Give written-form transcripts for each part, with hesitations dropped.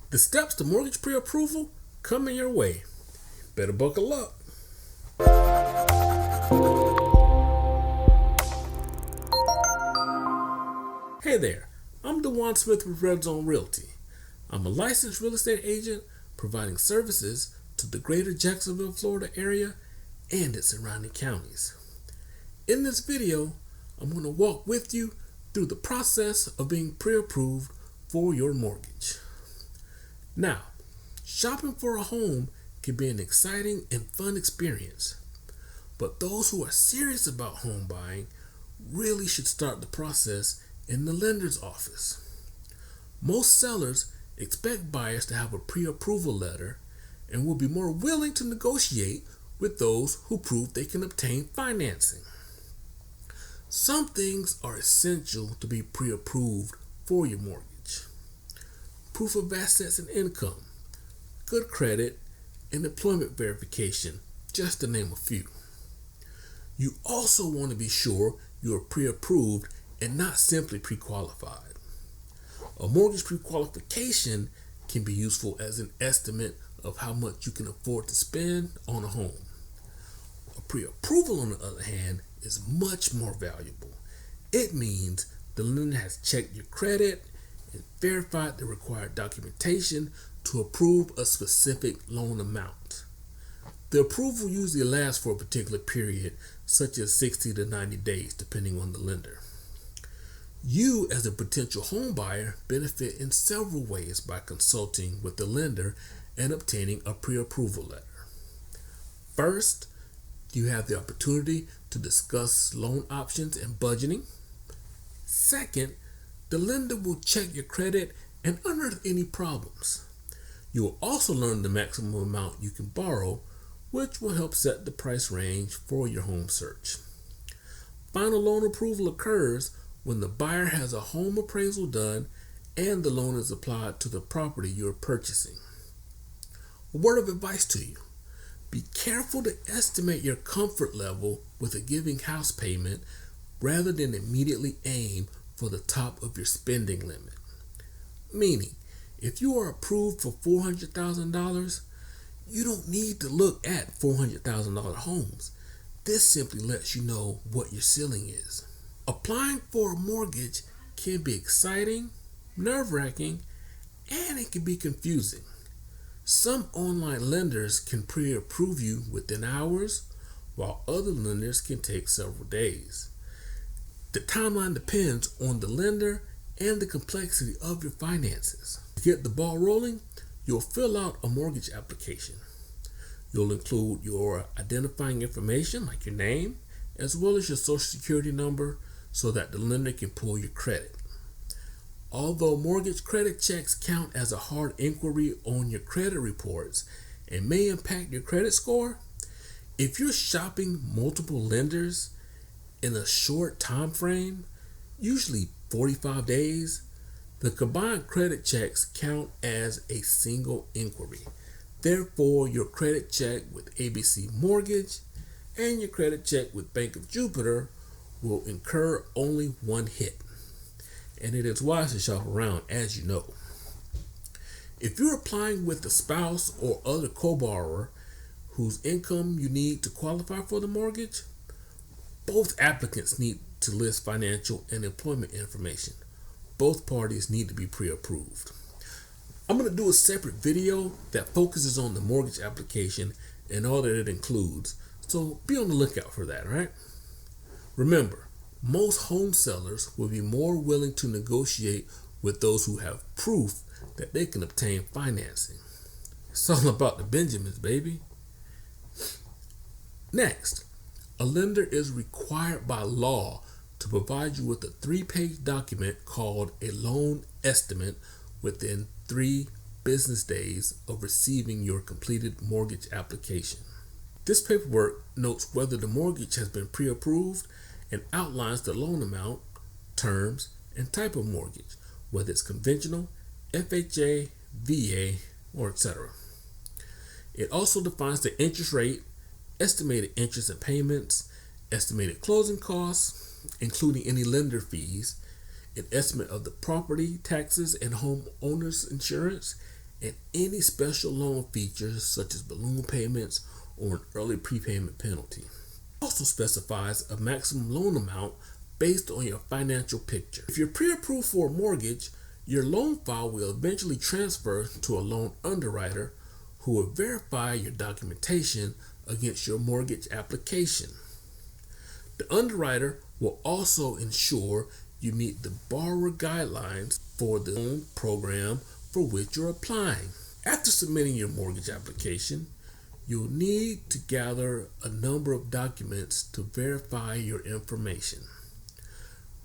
The steps to mortgage pre-approval coming your way. Better buckle up. Hey there, I'm Dewan Smith with Red Zone Realty. I'm a licensed real estate agent providing services to the greater Jacksonville, Florida area and its surrounding counties. In this video, I'm going to walk with you through the process of being pre-approved for your mortgage. Now, shopping for a home can be an exciting and fun experience, but those who are serious about home buying really should start the process in the lender's office. Most sellers expect buyers to have a pre-approval letter and will be more willing to negotiate with those who prove they can obtain financing. Some things are essential to be pre-approved for your mortgage: proof of assets and income, good credit, and employment verification, just to name a few. You also want to be sure you are pre-approved and not simply pre-qualified. A mortgage pre-qualification can be useful as an estimate of how much you can afford to spend on a home. A pre-approval, on the other hand, is much more valuable. It means the lender has checked your credit and verified the required documentation to approve a specific loan amount. The approval usually lasts for a particular period, such as 60 to 90 days, depending on the lender. You, as a potential home buyer, benefit in several ways by consulting with the lender and obtaining a pre-approval letter. First, you have the opportunity to discuss loan options and budgeting. Second, the lender will check your credit and unearth any problems. You will also learn the maximum amount you can borrow, which will help set the price range for your home search. Final loan approval occurs when the buyer has a home appraisal done and the loan is applied to the property you're purchasing. A word of advice to you: be careful to estimate your comfort level with a given house payment rather than immediately aim for the top of your spending limit. Meaning, if you are approved for $400,000, you don't need to look at $400,000 homes. This simply lets you know what your ceiling is. Applying for a mortgage can be exciting, nerve-wracking, and it can be confusing. Some online lenders can pre-approve you within hours, while other lenders can take several days. The timeline depends on the lender and the complexity of your finances. To get the ball rolling, you'll fill out a mortgage application. You'll include your identifying information like your name, as well as your social security number, so that the lender can pull your credit. Although mortgage credit checks count as a hard inquiry on your credit reports and may impact your credit score, if you're shopping multiple lenders in a short time frame, usually 45 days, the combined credit checks count as a single inquiry. Therefore, your credit check with ABC Mortgage and your credit check with Bank of Jupiter will incur only one hit. And it is wise to shop around, as you know. If you're applying with a spouse or other co-borrower whose income you need to qualify for the mortgage, both applicants need to list financial and employment information. Both parties need to be pre-approved. I'm going to do a separate video that focuses on the mortgage application and all that it includes, so be on the lookout for that, all right? Remember, most home sellers will be more willing to negotiate with those who have proof that they can obtain financing. It's all about the Benjamins, baby. Next, a lender is required by law to provide you with a 3-page document called a loan estimate within 3 business days of receiving your completed mortgage application. This paperwork notes whether the mortgage has been pre-approved and outlines the loan amount, terms, and type of mortgage, whether it's conventional, FHA, VA, or etc. It also defines the interest rate, estimated interest and payments, estimated closing costs, including any lender fees, an estimate of the property taxes and homeowners insurance, and any special loan features such as balloon payments or an early prepayment penalty. It also specifies a maximum loan amount based on your financial picture. If you're pre-approved for a mortgage, your loan file will eventually transfer to a loan underwriter who will verify your documentation against your mortgage application. The underwriter will also ensure you meet the borrower guidelines for the loan program for which you're applying. After submitting your mortgage application, you'll need to gather a number of documents to verify your information.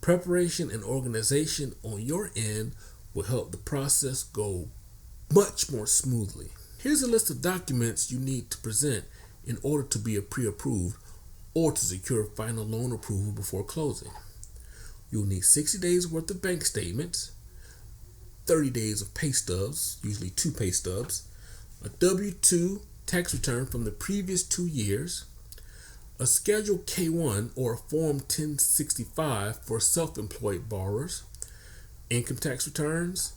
Preparation and organization on your end will help the process go much more smoothly. Here's a list of documents you need to present in order to be pre-approved or to secure final loan approval before closing. You'll need 60 days worth of bank statements, 30 days of pay stubs, usually 2 pay stubs, a W-2 tax return from the previous 2 years, a Schedule K-1 or a Form 1065 for self-employed borrowers, income tax returns,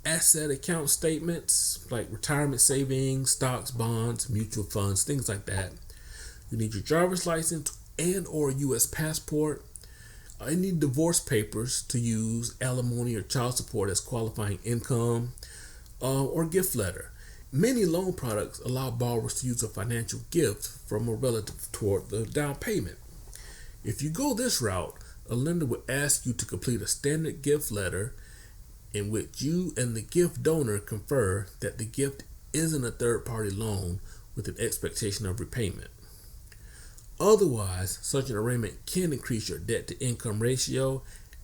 asset account statements like retirement savings, stocks, bonds, mutual funds, things like that. You need your driver's license and or U.S. passport. You need divorce papers to use alimony or child support as qualifying income, or gift letter. Many loan products allow borrowers to use a financial gift from a relative toward the down payment. If you go this route, a lender will ask you to complete a standard gift letter in which you and the gift donor confer that the gift isn't a third-party loan with an expectation of repayment. Otherwise, such an arrangement can increase your debt-to-income ratio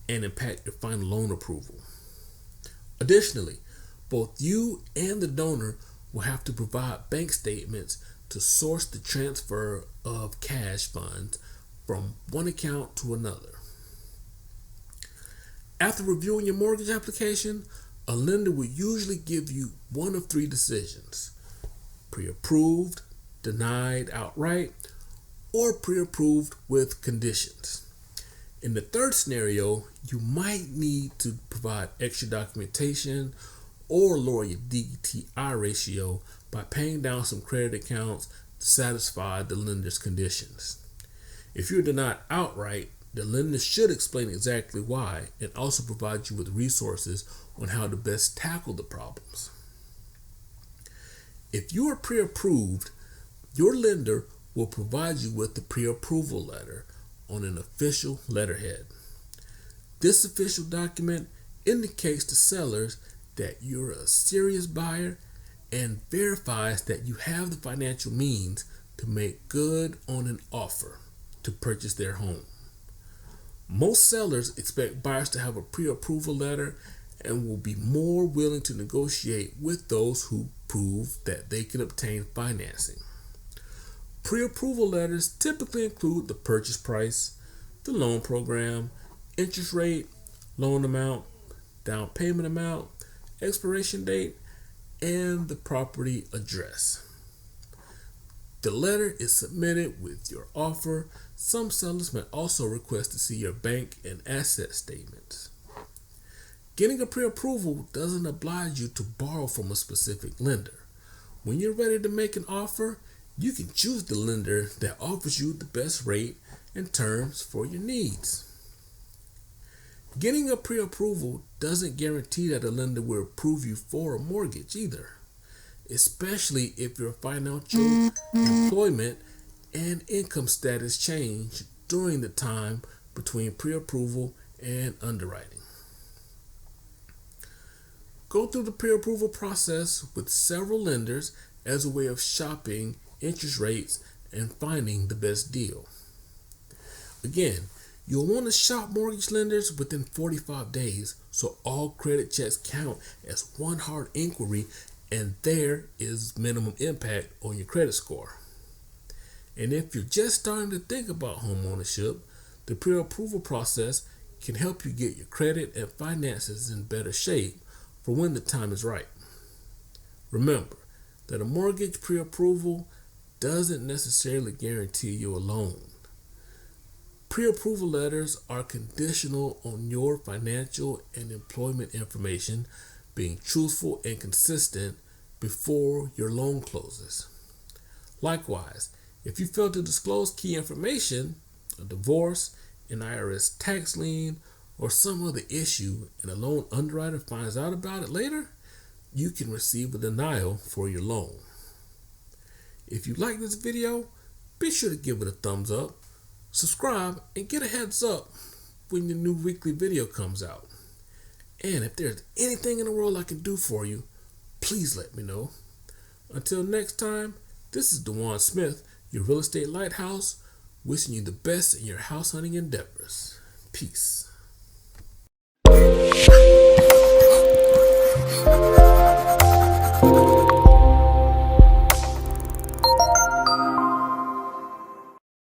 and impact your final loan approval. Additionally, both you and the donor will have to provide bank statements to source the transfer of cash funds from one account to another. After reviewing your mortgage application, a lender will usually give you one of 3 decisions: pre-approved, denied outright, or pre-approved with conditions. In the third scenario, you might need to provide extra documentation or lower your DTI ratio by paying down some credit accounts to satisfy the lender's conditions. If you're denied outright, the lender should explain exactly why and also provide you with resources on how to best tackle the problems. If you are pre-approved, your lender will provide you with the pre-approval letter on an official letterhead. This official document indicates to sellers that you're a serious buyer and verifies that you have the financial means to make good on an offer to purchase their home. Most sellers expect buyers to have a pre-approval letter and will be more willing to negotiate with those who prove that they can obtain financing. Pre-approval letters typically include the purchase price, the loan program, interest rate, loan amount, down payment amount, expiration date, and the property address. The letter is submitted with your offer. Some sellers may also request to see your bank and asset statements. Getting a pre-approval doesn't oblige you to borrow from a specific lender. When you're ready to make an offer, you can choose the lender that offers you the best rate and terms for your needs. Getting a pre-approval doesn't guarantee that a lender will approve you for a mortgage either, especially if your financial, employment, and income status change during the time between pre-approval and underwriting. Go through the pre-approval process with several lenders as a way of shopping interest rates and finding the best deal. Again, you'll want to shop mortgage lenders within 45 days so all credit checks count as one hard inquiry and there is minimum impact on your credit score. And if you're just starting to think about home ownership, the pre-approval process can help you get your credit and finances in better shape for when the time is right. Remember that a mortgage pre-approval doesn't necessarily guarantee you a loan. Pre-approval letters are conditional on your financial and employment information being truthful and consistent before your loan closes. Likewise, if you fail to disclose key information, a divorce, an IRS tax lien, or some other issue, and a loan underwriter finds out about it later, you can receive a denial for your loan. If you like this video, be sure to give it a thumbs up, subscribe, and get a heads up when your new weekly video comes out. And if there's anything in the world I can do for you, please let me know. Until next time, this is Dewan Smith, your real estate lighthouse, wishing you the best in your house hunting endeavors. Peace.